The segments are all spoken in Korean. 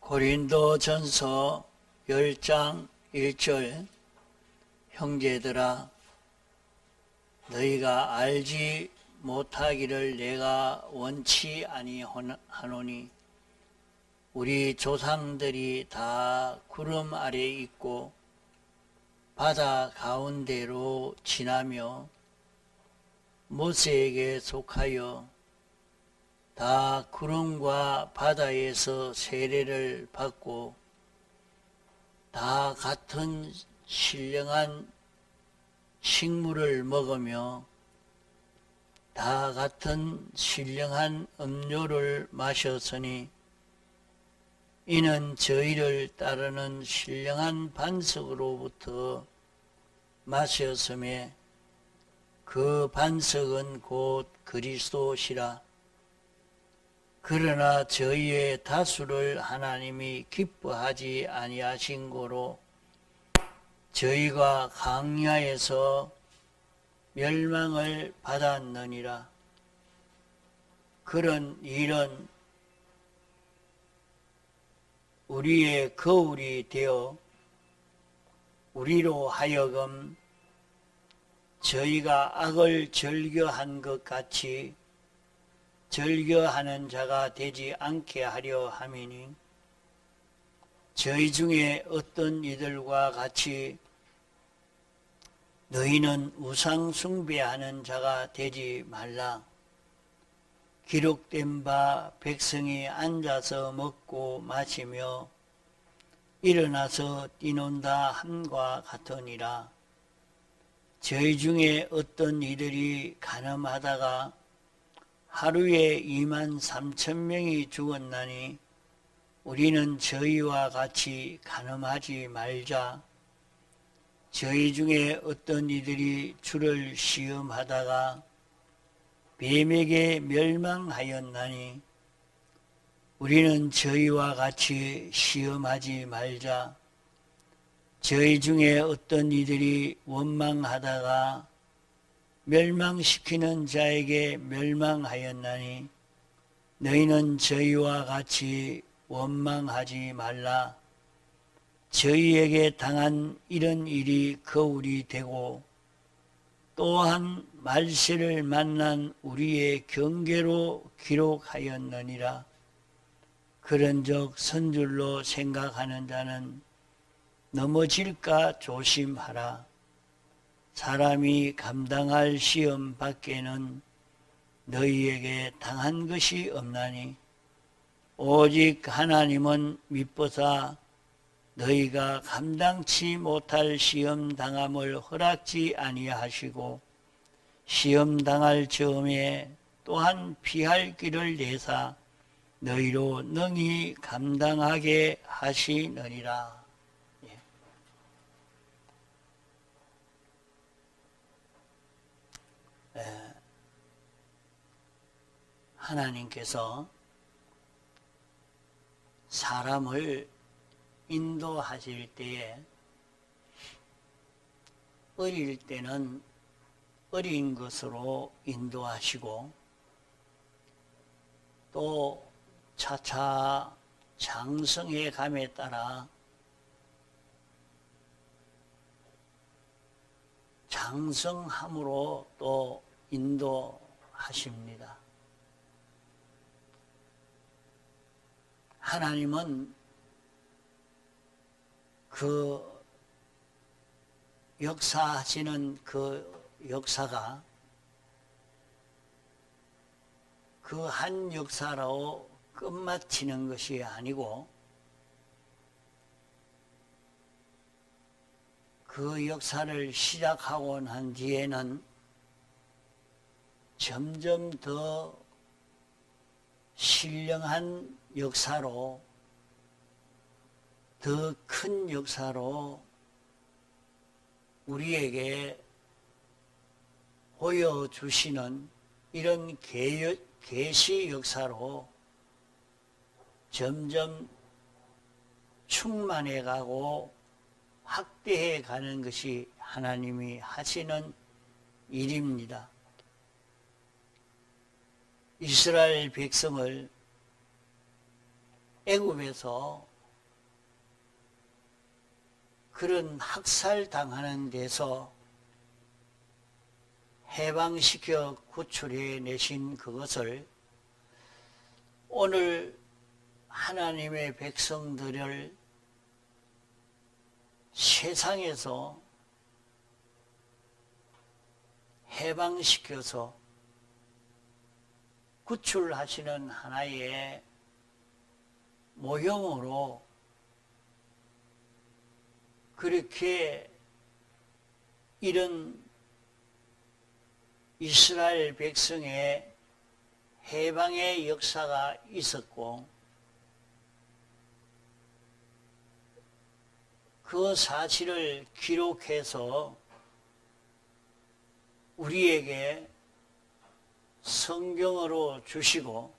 고린도전서 10장 1절 형제들아 너희가 알지 못하기를 내가 원치 아니하노니 우리 조상들이 다 구름 아래 있고 바다 가운데로 지나며 모세에게 속하여 다 구름과 바다에서 세례를 받고 다 같은 신령한 식물을 먹으며 다 같은 신령한 음료를 마셨으니 이는 저희를 따르는 신령한 반석으로부터 마셨음에 그 반석은 곧 그리스도시라. 그러나 저희의 다수를 하나님이 기뻐하지 아니하신 고로 저희가 광야에서 멸망을 받았느니라. 그런 일은 우리의 거울이 되어 우리로 하여금 저희가 악을 즐겨한 것 같이 즐겨하는 자가 되지 않게 하려 함이니 저희 중에 어떤 이들과 같이 너희는 우상 숭배하는 자가 되지 말라. 기록된 바 백성이 앉아서 먹고 마시며 일어나서 뛰논다 함과 같으니라. 저희 중에 어떤 이들이 간음하다가 하루에 23,000명이 죽었나니 우리는 저희와 같이 간음하지 말자. 저희 중에 어떤 이들이 주를 시험하다가 뱀에게 멸망하였나니 우리는 저희와 같이 시험하지 말자. 저희 중에 어떤 이들이 원망하다가 멸망시키는 자에게 멸망하였나니 너희는 저희와 같이 원망하지 말라. 저희에게 당한 이런 일이 거울이 되고 또한 말세를 만난 우리의 경계로 기록하였느니라. 그런즉 선줄로 생각하는 자는 넘어질까 조심하라. 사람이 감당할 시험 밖에는 너희에게 당한 것이 없나니 오직 하나님은 미쁘사 너희가 감당치 못할 시험 당함을 허락지 아니하시고 시험 당할 즈음에 또한 피할 길을 내사 너희로 능히 감당하게 하시느니라. 하나님께서 사람을 인도하실 때에 어릴 때는 어린 것으로 인도하시고 또 차차 장성해 감에 따라 장성함으로 또 인도하십니다. 하나님은 그 역사하시는 그 역사가 그 한 역사로 끝마치는 것이 아니고 그 역사를 시작하고 난 뒤에는 점점 더 신령한 역사로 더 큰 역사로 우리에게 보여주시는 이런 계시 역사로 점점 충만해 가고 확대해 가는 것이 하나님이 하시는 일입니다. 이스라엘 백성을 애굽에서 그런 학살당하는 데서 해방시켜 구출해 내신 그것을 오늘 하나님의 백성들을 세상에서 해방시켜서 구출하시는 하나의 모형으로 그렇게 이런 이스라엘 백성의 해방의 역사가 있었고 그 사실을 기록해서 우리에게 성경으로 주시고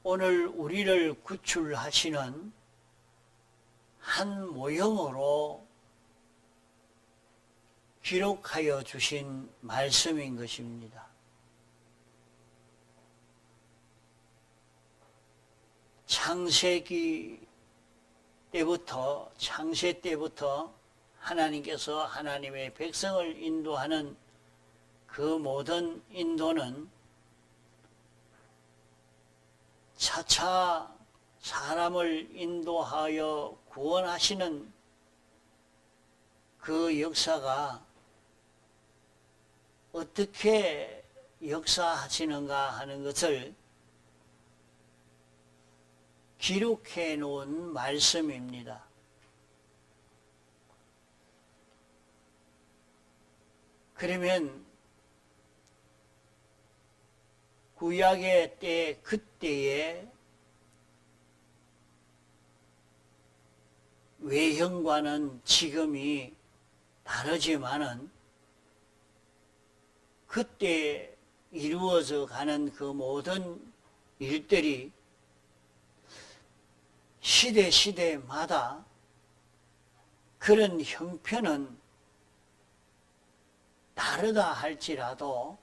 오늘 우리를 구출하시는 한 모형으로 기록하여 주신 말씀인 것입니다. 창세 때부터 하나님께서 하나님의 백성을 인도하는 그 모든 인도는 차차 사람을 인도하여 구원하시는 그 역사가 어떻게 역사하시는가 하는 것을 기록해 놓은 말씀입니다. 그러면 구약의 때 그때의 외형과는 지금이 다르지만은 그때 이루어져 가는 그 모든 일들이 시대마다 그런 형편은 다르다 할지라도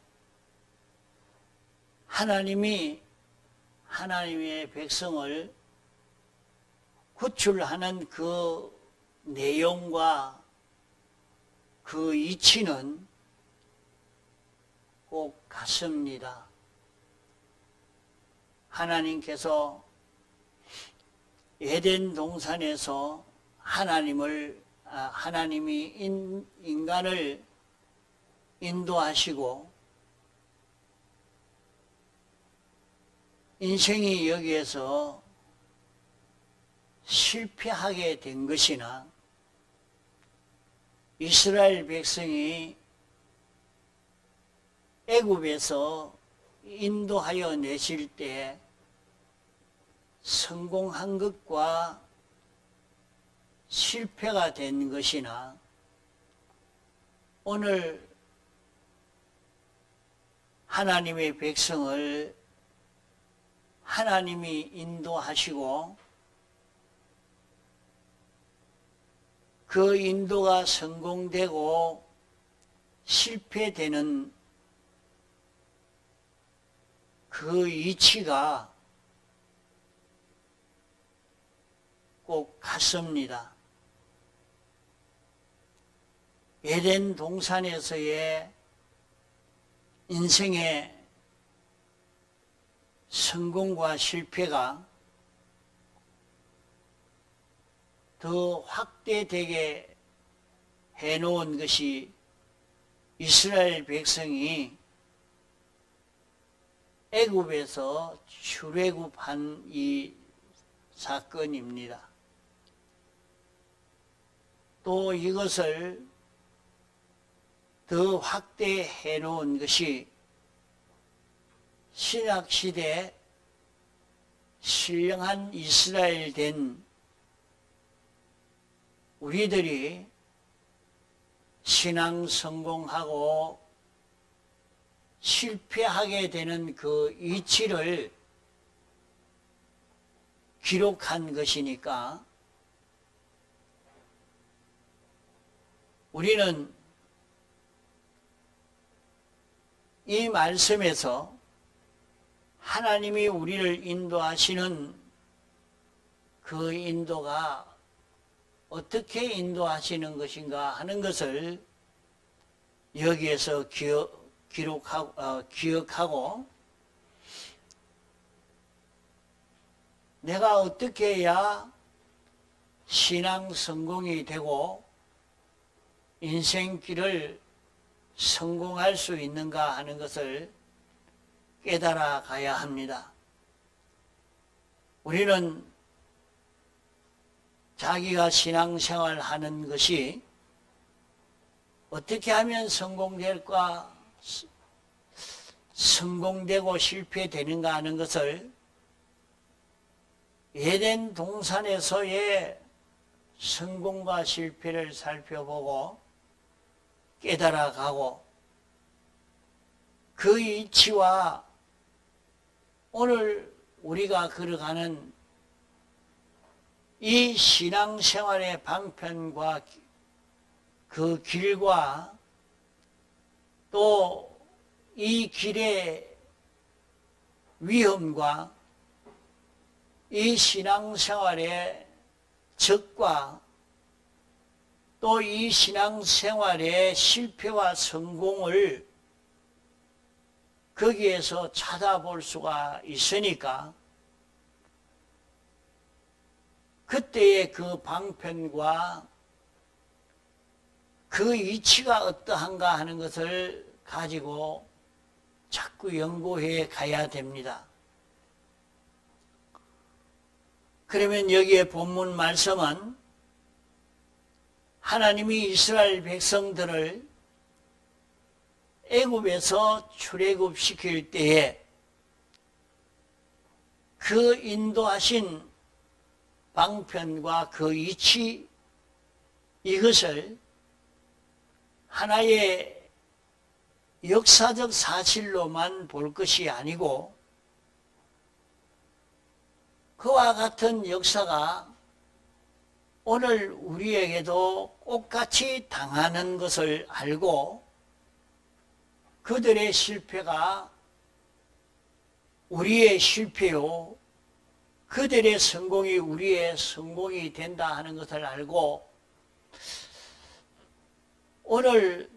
하나님이 하나님의 백성을 구출하는 그 내용과 그 이치는 꼭 같습니다. 하나님께서 에덴 동산에서 하나님이 인간을 인도하시고 인생이 여기에서 실패하게 된 것이나 이스라엘 백성이 애굽에서 인도하여 내실 때 성공한 것과 실패가 된 것이나 오늘 하나님의 백성을 하나님이 인도하시고 그 인도가 성공되고 실패되는 그 이치가 꼭 같습니다. 에덴 동산에서의 인생의 성공과 실패가 더 확대되게 해놓은 것이 이스라엘 백성이 애굽에서 출애굽한 이 사건입니다. 또 이것을 더 확대해 놓은 것이 신약시대 신령한 이스라엘 된 우리들이 신앙 성공하고 실패하게 되는 그 이치를 기록한 것이니까 우리는 이 말씀에서 하나님이 우리를 인도하시는 그 인도가 어떻게 인도하시는 것인가 하는 것을 여기에서 기억하고 내가 어떻게 해야 신앙 성공이 되고 인생길을 성공할 수 있는가 하는 것을 깨달아 가야 합니다. 우리는 자기가 신앙생활 하는 것이 어떻게 하면 성공될까, 성공되고 실패되는가 하는 것을 에덴 동산에서의 성공과 실패를 살펴보고 깨달아가고 그 이치와 오늘 우리가 걸어가는 이 신앙생활의 방편과 그 길과 또 이 길의 위험과 이 신앙생활의 적과 또 이 신앙생활의 실패와 성공을 거기에서 찾아볼 수가 있으니까 그때의 그 방편과 그 이치가 어떠한가 하는 것을 가지고 자꾸 연구해 가야 됩니다. 그러면 여기에 본문 말씀은 하나님이 이스라엘 백성들을 애굽에서 출애굽시킬 때에 그 인도하신 방편과 그 이치 이것을 하나의 역사적 사실로만 볼 것이 아니고 그와 같은 역사가 오늘 우리에게도 똑같이 당하는 것을 알고 그들의 실패가 우리의 실패요, 그들의 성공이 우리의 성공이 된다 하는 것을 알고 오늘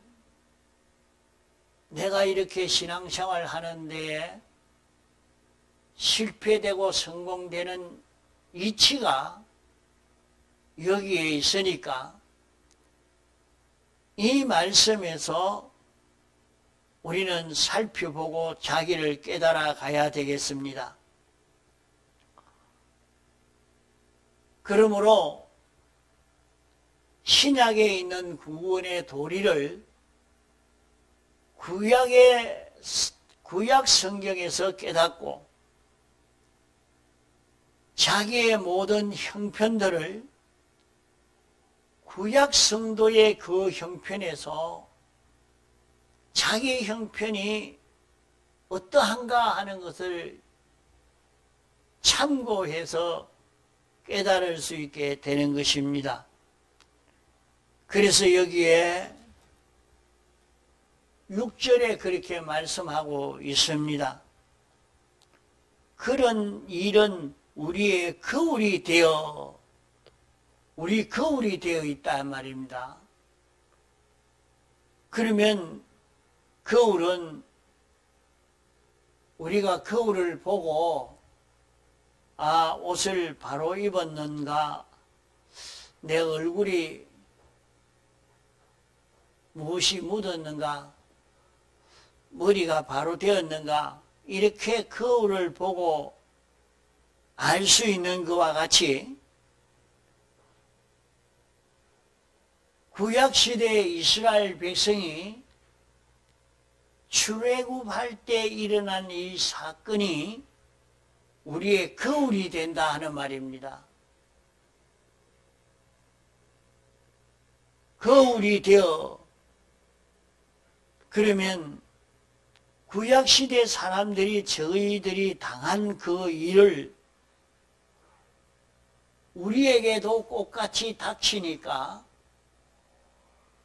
내가 이렇게 신앙생활 하는데 실패되고 성공되는 이치가 여기에 있으니까 이 말씀에서 우리는 살펴보고 자기를 깨달아 가야 되겠습니다. 그러므로 신약에 있는 구원의 도리를 구약 성경에서 깨닫고 자기의 모든 형편들을 구약 성도의 그 형편에서 자기 형편이 어떠한가 하는 것을 참고해서 깨달을 수 있게 되는 것입니다. 그래서 여기에 6절에 그렇게 말씀하고 있습니다. 그런 일은 우리의 거울이 되어 있다 말입니다. 그러면 거울은 우리가 거울을 보고 옷을 바로 입었는가, 내 얼굴이 무엇이 묻었는가, 머리가 바로 되었는가, 이렇게 거울을 보고 알 수 있는 것과 같이 구약시대의 이스라엘 백성이 출애굽할 때 일어난 이 사건이 우리의 거울이 된다 하는 말입니다. 거울이 되어 그러면 구약시대 사람들이 저희들이 당한 그 일을 우리에게도 똑같이 닥치니까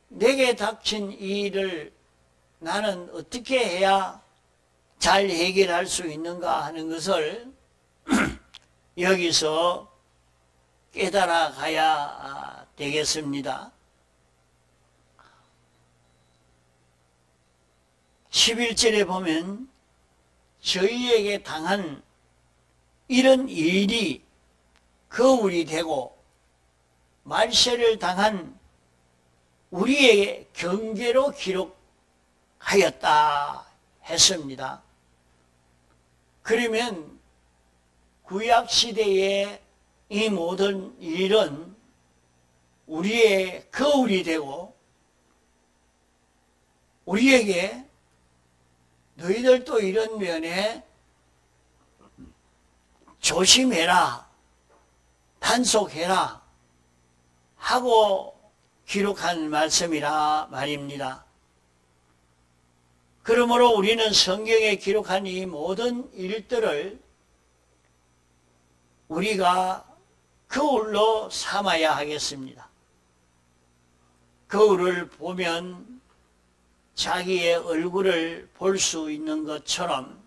내게 닥친 이 일을 나는 어떻게 해야 잘 해결할 수 있는가 하는 것을 여기서 깨달아 가야 되겠습니다. 11절에 보면 저희에게 당한 이런 일이 거울이 되고 말세를 당한 우리의 경계로 기록하였다 했습니다. 그러면 구약시대의 이 모든 일은 우리의 거울이 되고 우리에게 너희들도 이런 면에 조심해라, 단속해라 하고 기록한 말씀이라 말입니다. 그러므로 우리는 성경에 기록한 이 모든 일들을 우리가 거울로 삼아야 하겠습니다. 거울을 보면 자기의 얼굴을 볼 수 있는 것처럼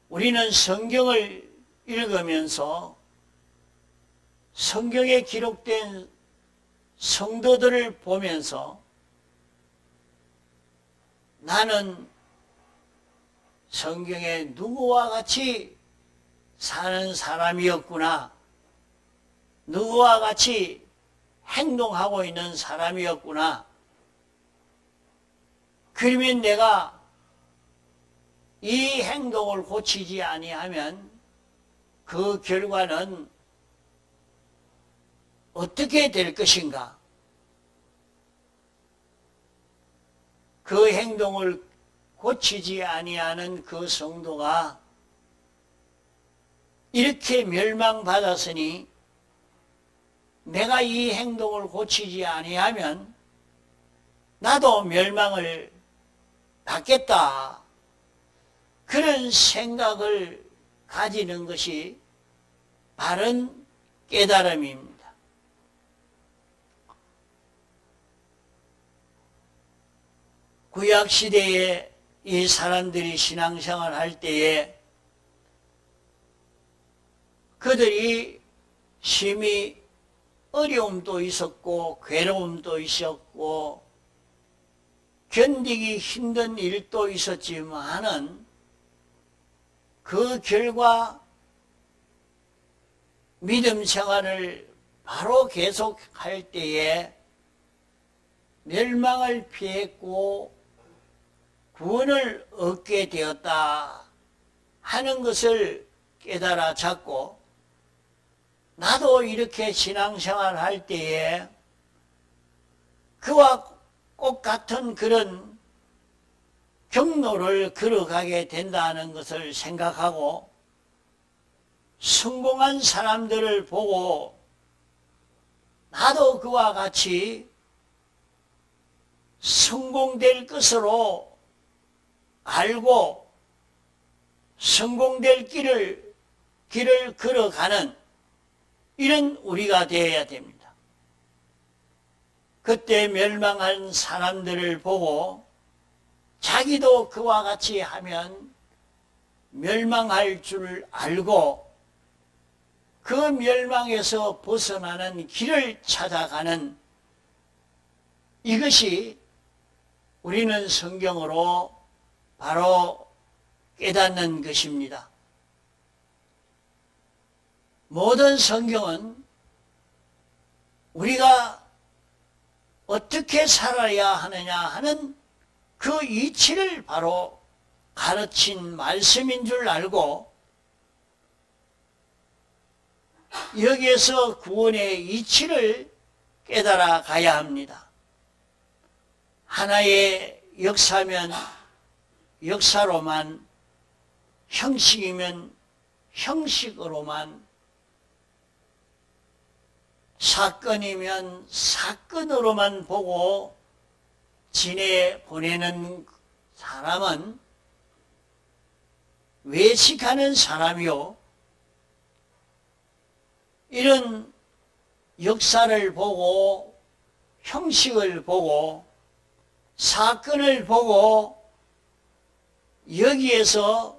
우리는 성경을 읽으면서 성경에 기록된 성도들을 보면서 나는 성경에 누구와 같이 사는 사람이었구나, 누구와 같이 행동하고 있는 사람이었구나. 그러면 내가 이 행동을 고치지 아니하면 그 결과는 어떻게 될 것인가? 그 행동을 고치지 아니하는 그 성도가 이렇게 멸망받았으니 내가 이 행동을 고치지 아니하면 나도 멸망을 받겠다. 그런 생각을 가지는 것이 바른 깨달음입니다. 구약시대에 이 사람들이 신앙생활 할 때에 그들이 심히 어려움도 있었고 괴로움도 있었고 견디기 힘든 일도 있었지만은 그 결과 믿음 생활을 바로 계속할 때에 멸망을 피했고 구원을 얻게 되었다 하는 것을 깨달아 잡고 나도 이렇게 신앙생활 할 때에 그와 똑같은 그런 경로를 걸어가게 된다는 것을 생각하고 성공한 사람들을 보고 나도 그와 같이 성공될 것으로 알고 성공될 길을 걸어가는 이런 우리가 되어야 됩니다. 그때 멸망한 사람들을 보고 자기도 그와 같이 하면 멸망할 줄 알고 그 멸망에서 벗어나는 길을 찾아가는 이것이 우리는 성경으로 바로 깨닫는 것입니다. 모든 성경은 우리가 어떻게 살아야 하느냐 하는 그 이치를 바로 가르친 말씀인 줄 알고 여기에서 구원의 이치를 깨달아 가야 합니다. 하나의 역사면 역사로만, 형식이면 형식으로만, 사건이면 사건으로만 보고 지내보내는 사람은 외식하는 사람이요, 이런 역사를 보고 형식을 보고 사건을 보고 여기에서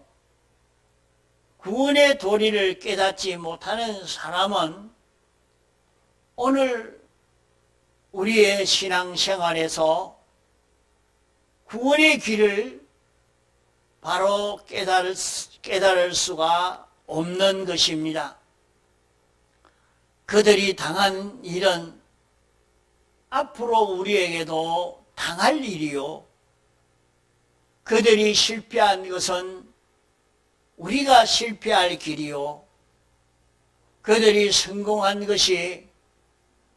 구원의 도리를 깨닫지 못하는 사람은 오늘 우리의 신앙생활에서 구원의 길을 바로 깨달을 수가 없는 것입니다. 그들이 당한 일은 앞으로 우리에게도 당할 일이요. 그들이 실패한 것은 우리가 실패할 길이요. 그들이 성공한 것이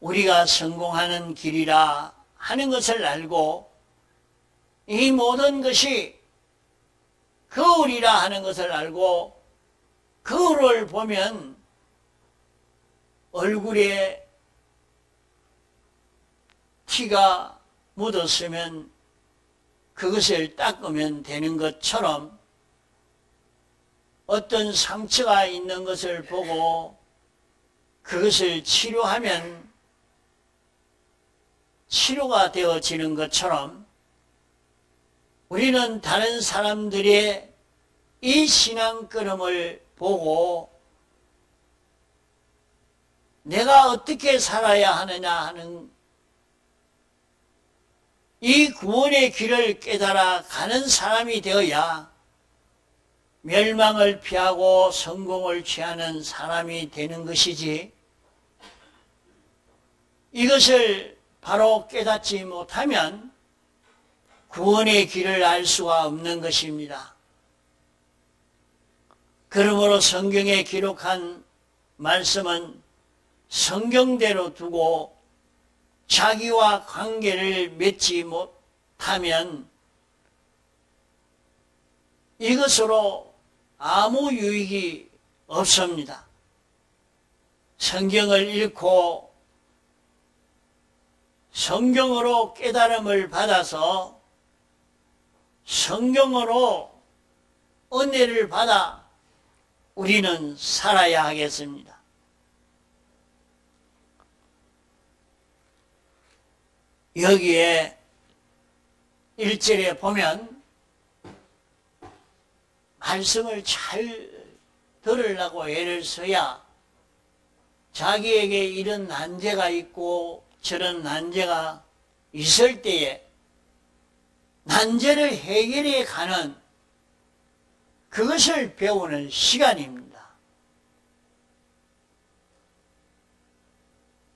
우리가 성공하는 길이라 하는 것을 알고 이 모든 것이 거울이라 하는 것을 알고 거울을 보면 얼굴에 티가 묻었으면 그것을 닦으면 되는 것처럼 어떤 상처가 있는 것을 보고 그것을 치료하면 치료가 되어지는 것처럼 우리는 다른 사람들의 이 신앙걸음을 보고 내가 어떻게 살아야 하느냐 하는 이 구원의 길을 깨달아 가는 사람이 되어야 멸망을 피하고 성공을 취하는 사람이 되는 것이지, 이것을 바로 깨닫지 못하면 구원의 길을 알 수가 없는 것입니다. 그러므로 성경에 기록한 말씀은 성경대로 두고 자기와 관계를 맺지 못하면 이것으로 아무 유익이 없습니다. 성경을 읽고 성경으로 깨달음을 받아서 성경으로 은혜를 받아 우리는 살아야 하겠습니다. 여기에 1절에 보면 말씀을 잘 들으려고 애를 써야 자기에게 이런 난제가 있고 저런 난제가 있을 때에 난제를 해결해 가는 그것을 배우는 시간입니다.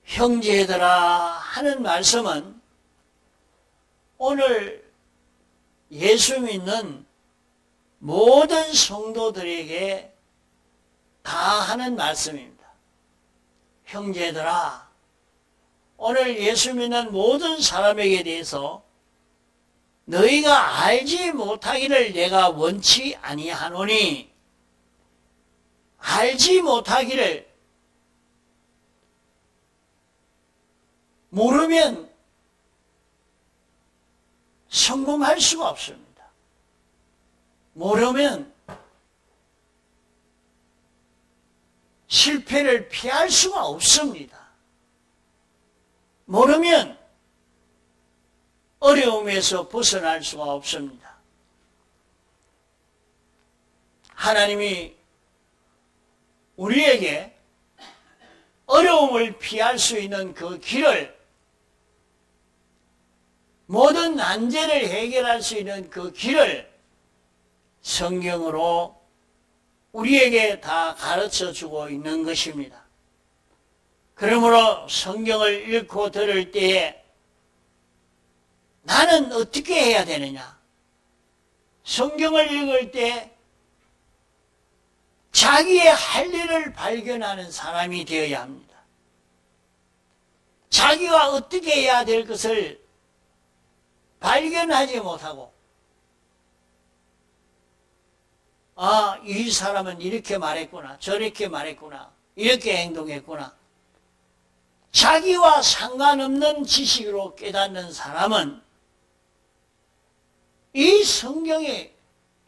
형제들아 하는 말씀은 오늘 예수 믿는 모든 성도들에게 다 하는 말씀입니다. 형제들아, 오늘 예수 믿는 모든 사람에게 대해서 너희가 알지 못하기를 내가 원치 아니하노니, 알지 못하기를, 모르면 성공할 수가 없습니다. 모르면 실패를 피할 수가 없습니다. 모르면 어려움에서 벗어날 수가 없습니다. 하나님이 우리에게 어려움을 피할 수 있는 그 길을, 모든 난제를 해결할 수 있는 그 길을 성경으로 우리에게 다 가르쳐 주고 있는 것입니다. 그러므로 성경을 읽고 들을 때에 나는 어떻게 해야 되느냐? 성경을 읽을 때 자기의 할 일을 발견하는 사람이 되어야 합니다. 자기가 어떻게 해야 될 것을 발견하지 못하고, 아, 이 사람은 이렇게 말했구나, 저렇게 말했구나, 이렇게 행동했구나. 자기와 상관없는 지식으로 깨닫는 사람은 이 성경이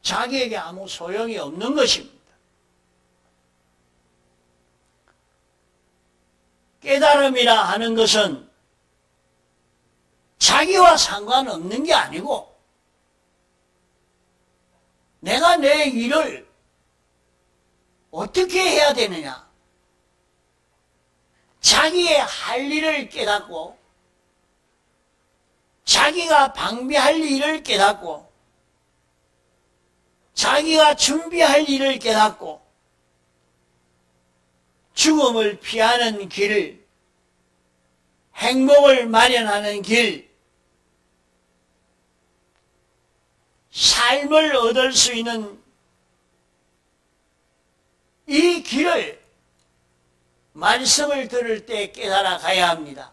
자기에게 아무 소용이 없는 것입니다. 깨달음이라 하는 것은 자기와 상관없는 게 아니고, 내가 내 일을 어떻게 해야 되느냐, 자기의 할 일을 깨닫고 자기가 방비할 일을 깨닫고 자기가 준비할 일을 깨닫고 죽음을 피하는 길, 행복을 마련하는 길, 삶을 얻을 수 있는 이 길을 말씀을 들을 때 깨달아 가야 합니다.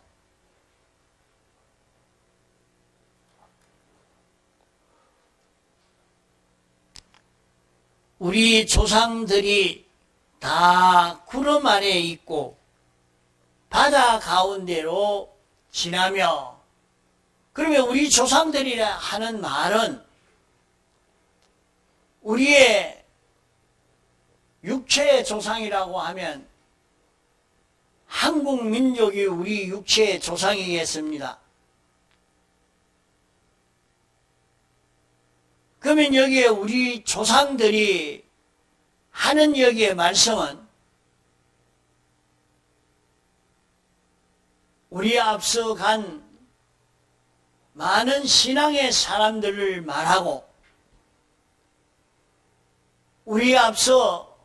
우리 조상들이 다 구름 아래 있고 바다 가운데로 지나며, 그러면 우리 조상들이 하는 말은 우리의 육체의 조상이라고 하면 한국 민족이 우리 육체의 조상이겠습니다. 그러면 여기에 우리 조상들이 하는 여기에 말씀은 우리 앞서 간 많은 신앙의 사람들을 말하고 우리 앞서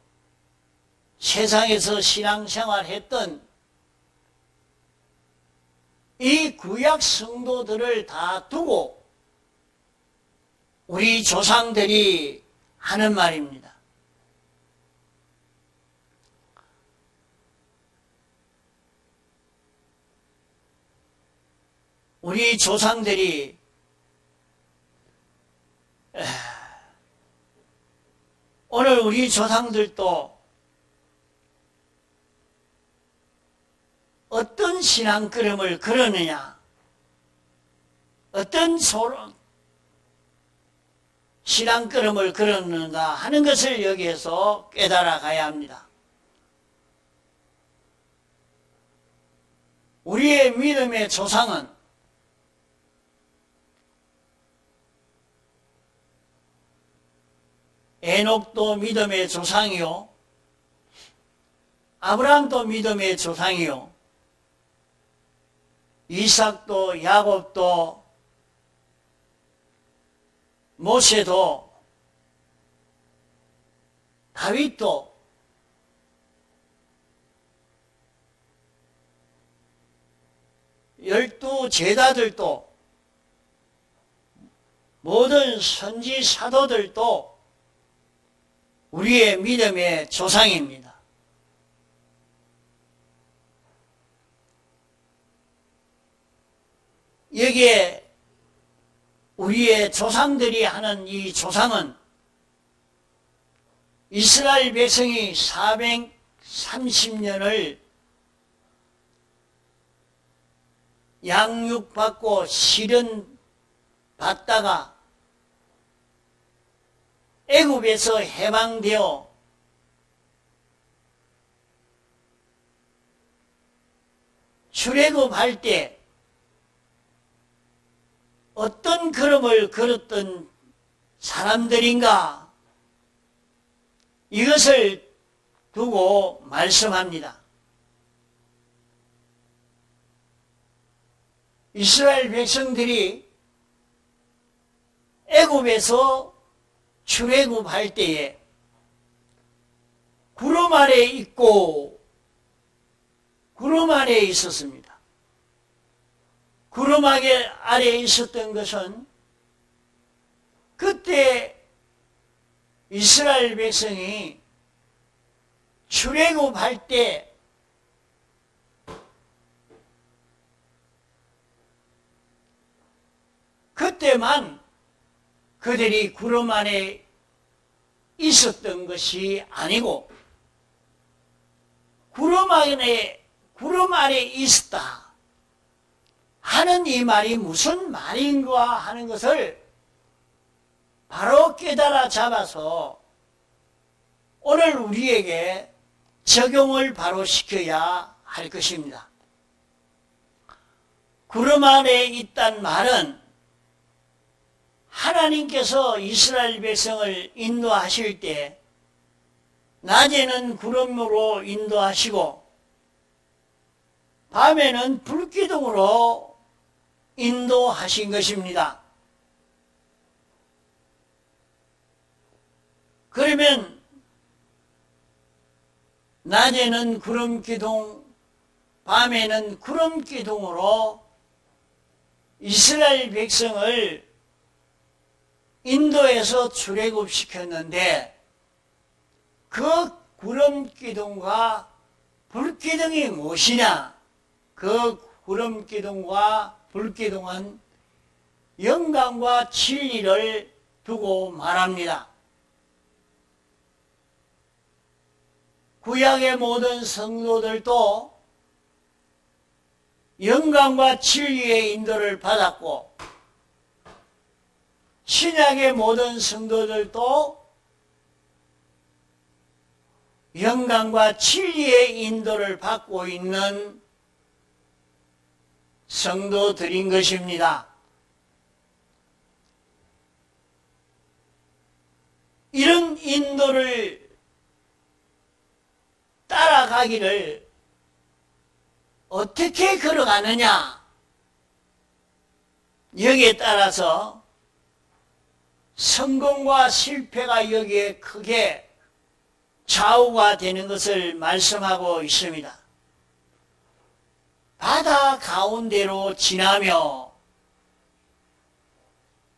세상에서 신앙생활 했던 이 구약 성도들을 다 두고 우리 조상들이 하는 말입니다. 우리 조상들이 오늘 우리 조상들도 어떤 신앙 걸음을 걸었느냐, 어떤 신앙 걸음을 걸었는가 하는 것을 여기에서 깨달아 가야 합니다. 우리의 믿음의 조상은 에녹도 믿음의 조상이요, 아브라함도 믿음의 조상이요, 이삭도 야곱도 모세도 다윗도 열두 제자들도 모든 선지 사도들도 우리의 믿음의 조상입니다. 여기에 우리의 조상들이 하는 이 조상은 이스라엘 백성이 430년을 양육받고 시련 받다가 애굽에서 해방되어 출애굽할 때 어떤 걸음을 걸었던 사람들인가, 이것을 두고 말씀합니다. 이스라엘 백성들이 애굽에서 출애굽할 때에 구름 아래 있고 구름 아래에 있었습니다. 구름 아래에 있었던 것은 그때 이스라엘 백성이 출애굽할 때 그때만 그들이 구름 안에 있었던 것이 아니고 구름 아래 있었다 하는 이 말이 무슨 말인가 하는 것을 바로 깨달아 잡아서 오늘 우리에게 적용을 바로 시켜야 할 것입니다. 구름 안에 있단 말은 하나님께서 이스라엘 백성을 인도하실 때 낮에는 구름으로 인도하시고 밤에는 불기둥으로 인도하신 것입니다. 그러면 낮에는 구름기둥, 밤에는 구름기둥으로 이스라엘 백성을 인도에서 출애굽시켰는데 그 구름기둥과 불기둥이 무엇이냐? 그 구름기둥과 불기둥은 영광과 진리를 두고 말합니다. 구약의 모든 성도들도 영광과 진리의 인도를 받았고 신약의 모든 성도들도 영광과 진리의 인도를 받고 있는 성도들인 것입니다. 이런 인도를 따라가기를 어떻게 걸어가느냐? 여기에 따라서 성공과 실패가 여기에 크게 좌우가 되는 것을 말씀하고 있습니다. 바다 가운데로 지나며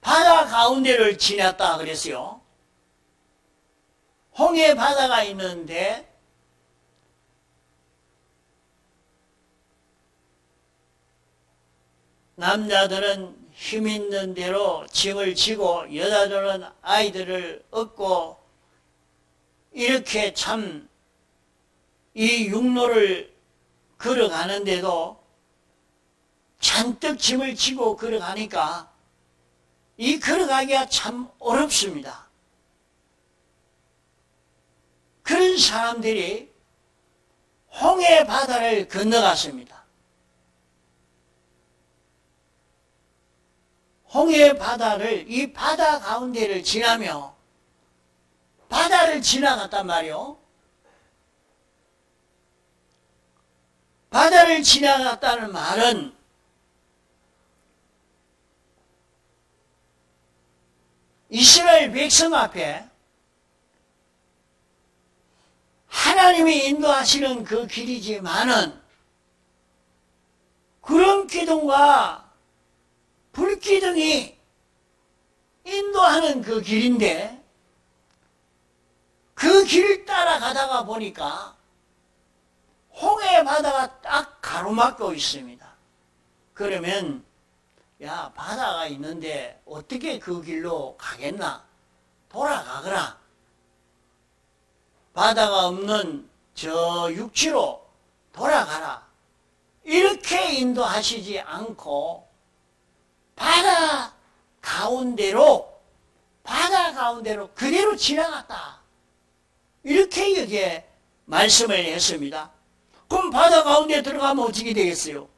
바다 가운데를 지났다 그랬어요. 홍해 바다가 있는데 남자들은 힘 있는 대로 짐을 지고 여자들은 아이들을 업고 이렇게 참 이 육로를 걸어가는데도 잔뜩 짐을 지고 걸어가니까 이 걸어가기가 참 어렵습니다. 그런 사람들이 홍해 바다를 건너갔습니다. 홍해 바다를 이 바다 가운데를 지나며 바다를 지나갔단 말이요. 바다를 지나갔다는 말은 이스라엘 백성 앞에 하나님이 인도하시는 그 길이지만은 구름 기둥과 불 기둥이 인도하는 그 길인데 그 길을 따라가다가 보니까 홍해 바다가 딱 가로막고 있습니다. 그러면 야, 바다가 있는데 어떻게 그 길로 가겠나? 돌아가거라. 바다가 없는 저 육지로 돌아가라. 이렇게 인도하시지 않고 바다 가운데로 그대로 지나갔다. 이렇게 여기에 말씀을 했습니다. 그럼 바다 가운데 들어가면 어떻게 되겠어요?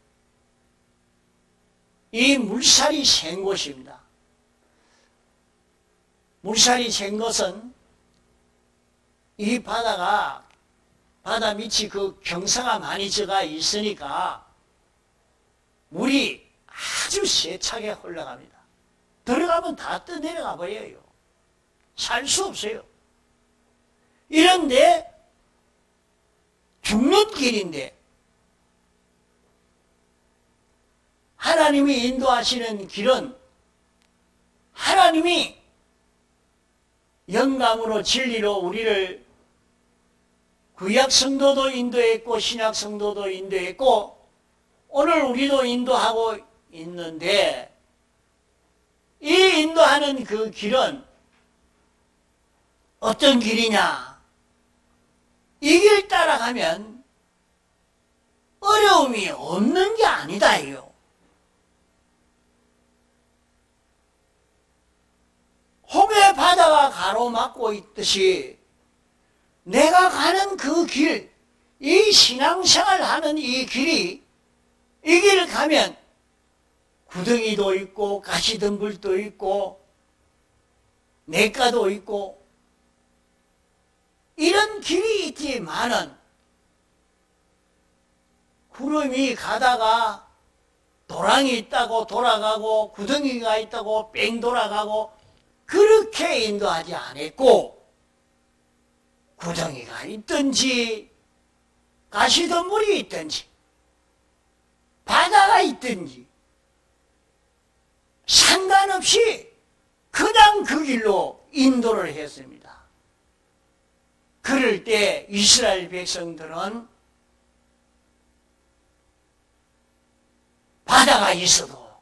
이 물살이 센 곳입니다. 물살이 센 것은 이 바다 밑이 그 경사가 많이 져가 있으니까 물이 아주 세차게 흘러갑니다. 들어가면 다 떠내려가 버려요. 살 수 없어요. 이런데 죽는 길인데 하나님이 인도하시는 길은 하나님이 영감으로 진리로 우리를 구약 성도도 인도했고 신약 성도도 인도했고 오늘 우리도 인도하고 있는데 이 인도하는 그 길은 어떤 길이냐? 이 길 따라가면 어려움이 없는 게 아니다 이요. 홍해 바다가 가로막고 있듯이 내가 가는 그 길, 이 신앙생활 하는 이 길이 이 길 가면 구덩이도 있고 가시덤불도 있고 냇가도 있고 이런 길이 있지만은 구름이 가다가 도랑이 있다고 돌아가고 구덩이가 있다고 뺑 돌아가고 그렇게 인도하지 않았고, 구덩이가 있든지 가시덤불이 있든지 바다가 있든지 상관없이 그냥 그 길로 인도를 했습니다. 그럴 때 이스라엘 백성들은 바다가 있어도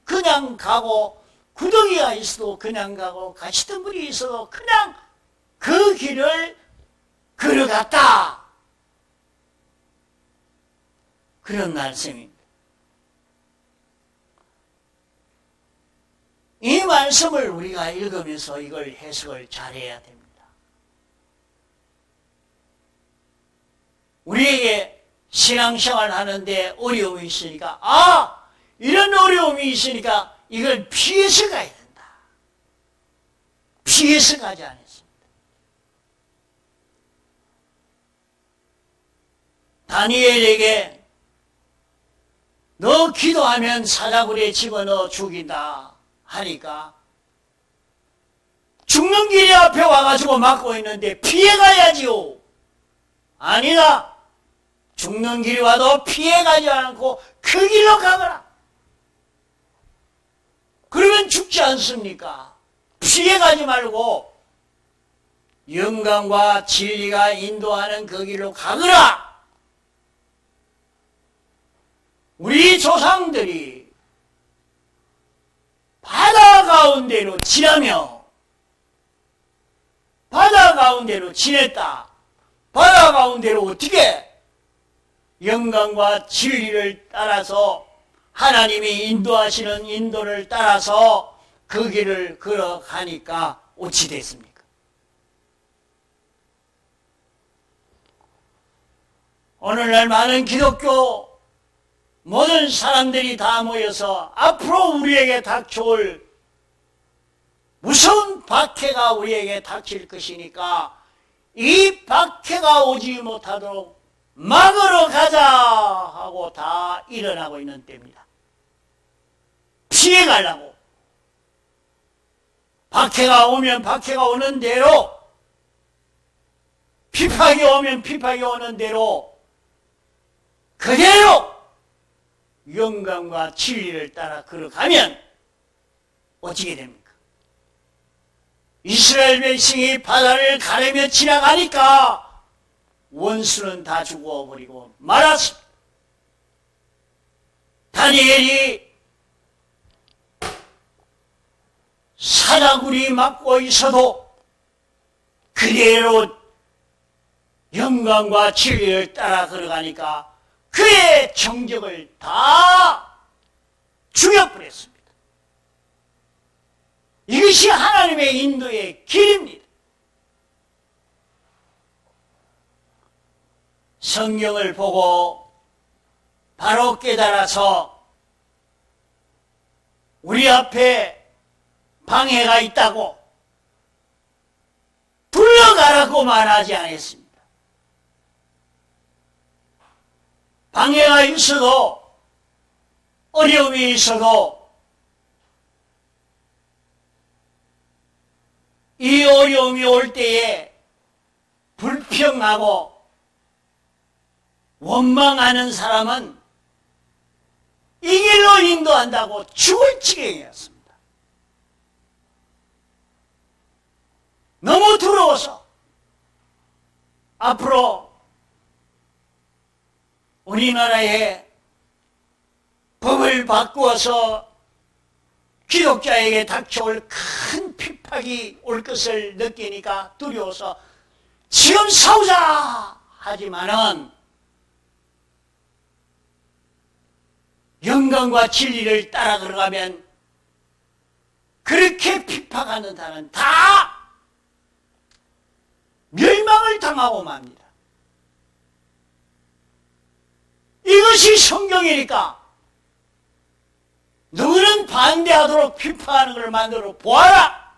그냥 가고, 구덩이가 있어도 그냥 가고, 가시덤불이 있어도 그냥 그 길을 걸어갔다. 그런 말씀입니다. 이 말씀을 우리가 읽으면서 이걸 해석을 잘해야 됩니다. 우리에게 신앙생활 하는데 어려움이 있으니까, 이런 어려움이 있으니까 이걸 피해서 가야 된다. 피해서 가지 않았습니다. 다니엘에게 너 기도하면 사자굴에 집어넣어 죽인다 하니까 죽는 길이 앞에 와가지고 막고 있는데 피해가야지요. 아니다. 죽는 길이 와도 피해가지 않고 그 길로 가거라. 그러면 죽지 않습니까? 피해가지 말고 영광과 진리가 인도하는 그 길로 가거라. 우리 조상들이 바다 가운데로 지나며 바다 가운데로 지냈다. 바다 가운데로 어떻게 영광과 진리를 따라서 하나님이 인도하시는 인도를 따라서 그 길을 걸어가니까 어찌 됐습니까? 오늘날 많은 기독교 모든 사람들이 다 모여서 앞으로 우리에게 닥쳐올 무서운 박해가 우리에게 닥칠 것이니까 이 박해가 오지 못하도록 막으러 가자 하고 다 일어나고 있는 때입니다. 피해가려고. 박해가 오면 박해가 오는 대로, 핍박이 오면 핍박이 오는 대로 그대로 영광과 진리를 따라 걸어가면 어찌게 됩니까? 이스라엘 백성이 바다를 가르며 지나가니까 원수는 다 죽어버리고 말았습니다. 다니엘이 사자굴이 막고 있어도 그대로 영광과 진리를 따라 걸어가니까 그의 정적을 다 죽여버렸습니다. 이것이 하나님의 인도의 길입니다. 성경을 보고 바로 깨달아서 우리 앞에 방해가 있다고 불러가라고 말하지 않았습니다. 방해가 있어도, 어려움이 있어도 이 어려움이 올 때에 불평하고 원망하는 사람은 이 길로 인도한다고 죽을 지경이었습니다. 너무 두려워서 앞으로 우리나라에 법을 바꾸어서 기독자에게 닥쳐올 큰 핍박이 올 것을 느끼니까 두려워서 지금 싸우자 하지만은 영광과 진리를 따라 걸어가면 그렇게 핍박하는 자는 다 멸망을 당하고 맙니다. 이것이 성경이니까 누구는 반대하도록 핍박하는 것을 만들어 보아라.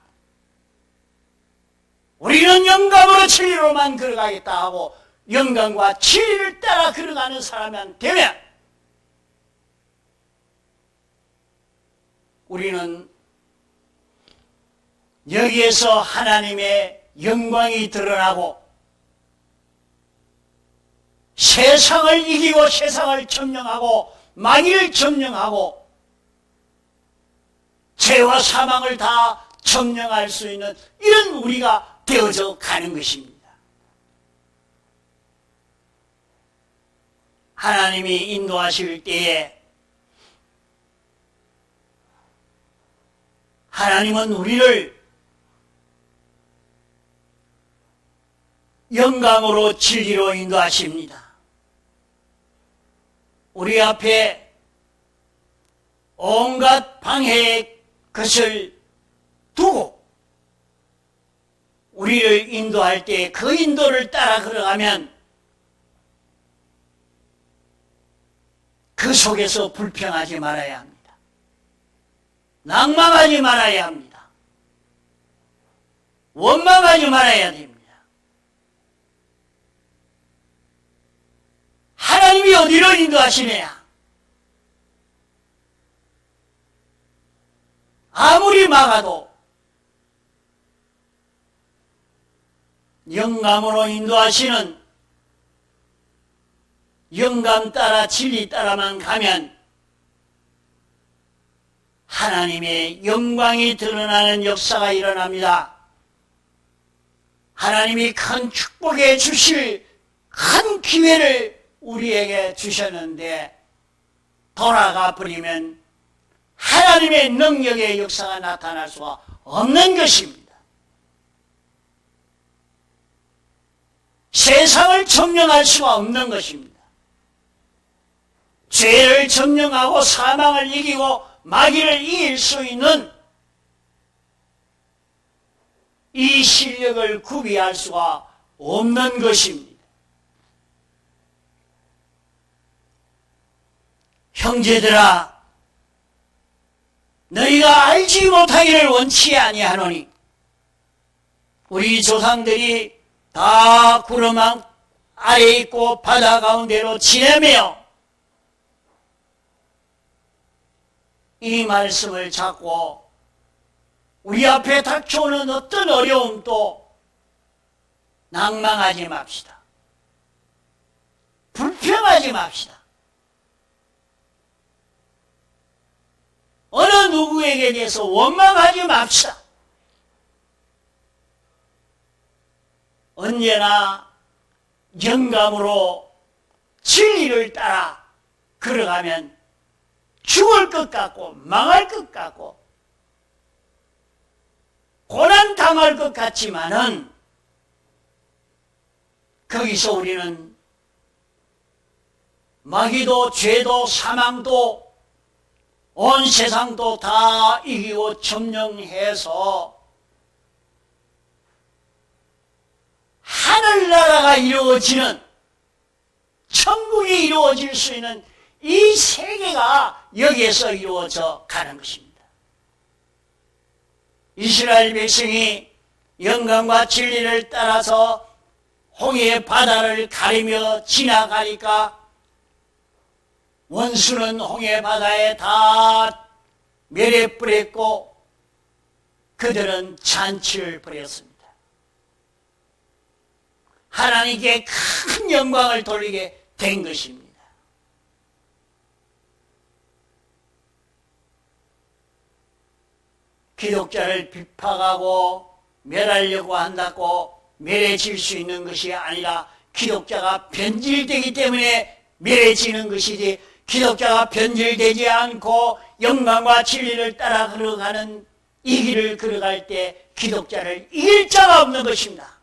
우리는 영감으로 진리로만 걸어가겠다 하고 영광과 진리를 따라 걸어가는 사람이 되면 우리는 여기에서 하나님의 영광이 드러나고 세상을 이기고 세상을 점령하고 마귀를 점령하고 죄와 사망을 다 점령할 수 있는 이런 우리가 되어져 가는 것입니다. 하나님이 인도하실 때에 하나님은 우리를 영광으로 진리로 인도하십니다. 우리 앞에 온갖 방해의 것을 두고 우리를 인도할 때 그 인도를 따라 걸어가면 그 속에서 불평하지 말아야 합니다. 낭망하지 말아야 합니다. 원망하지 말아야 됩니다. 하나님이 어디로 인도하시느냐? 아무리 막아도 영감으로 인도하시는 영감 따라 진리 따라만 가면 하나님의 영광이 드러나는 역사가 일어납니다. 하나님이 큰 축복해 주실 큰 기회를 우리에게 주셨는데 돌아가 버리면 하나님의 능력의 역사가 나타날 수가 없는 것입니다. 세상을 점령할 수가 없는 것입니다. 죄를 점령하고 사망을 이기고 마귀를 이길 수 있는 이 실력을 구비할 수가 없는 것입니다. 형제들아, 너희가 알지 못하기를 원치 아니하노니 우리 조상들이 다 구름 아래에 있고 바다 가운데로 지내며 이 말씀을 잡고 우리 앞에 닥쳐오는 어떤 어려움도 낭망하지 맙시다. 불평하지 맙시다. 어느 누구에게 대해서 원망하지 맙시다. 언제나 영감으로 진리를 따라 걸어가면 죽을 것 같고 망할 것 같고 고난 당할 것 같지만은 거기서 우리는 마귀도 죄도 사망도 온 세상도 다 이기고 점령해서 하늘나라가 이루어지는 천국이 이루어질 수 있는 이 세계가 여기에서 이루어져 가는 것입니다. 이스라엘 백성이 영광과 진리를 따라서 홍해 바다를 가리며 지나가니까 원수는 홍해 바다에 다 멸해버렸고 그들은 잔치를 벌였습니다. 하나님께 큰 영광을 돌리게 된 것입니다. 기독자를 비판하고 멸하려고 한다고 멸해질 수 있는 것이 아니라 기독자가 변질되기 때문에 멸해지는 것이지 기독자가 변질되지 않고 영광과 진리를 따라 걸어가는 이 길을 걸어갈 때 기독자를 이길 자가 없는 것입니다.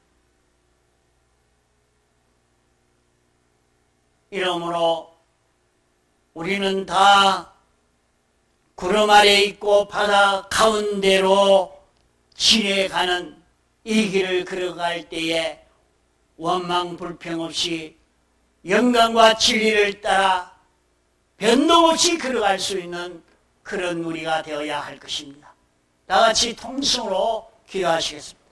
이러므로 우리는 다 구름 아래에 있고 바다 가운데로 지내가는 이 길을 걸어갈 때에 원망 불평 없이 영광과 진리를 따라 변동없이 걸어갈 수 있는 그런 우리가 되어야 할 것입니다. 다 같이 통성으로 기도하시겠습니다.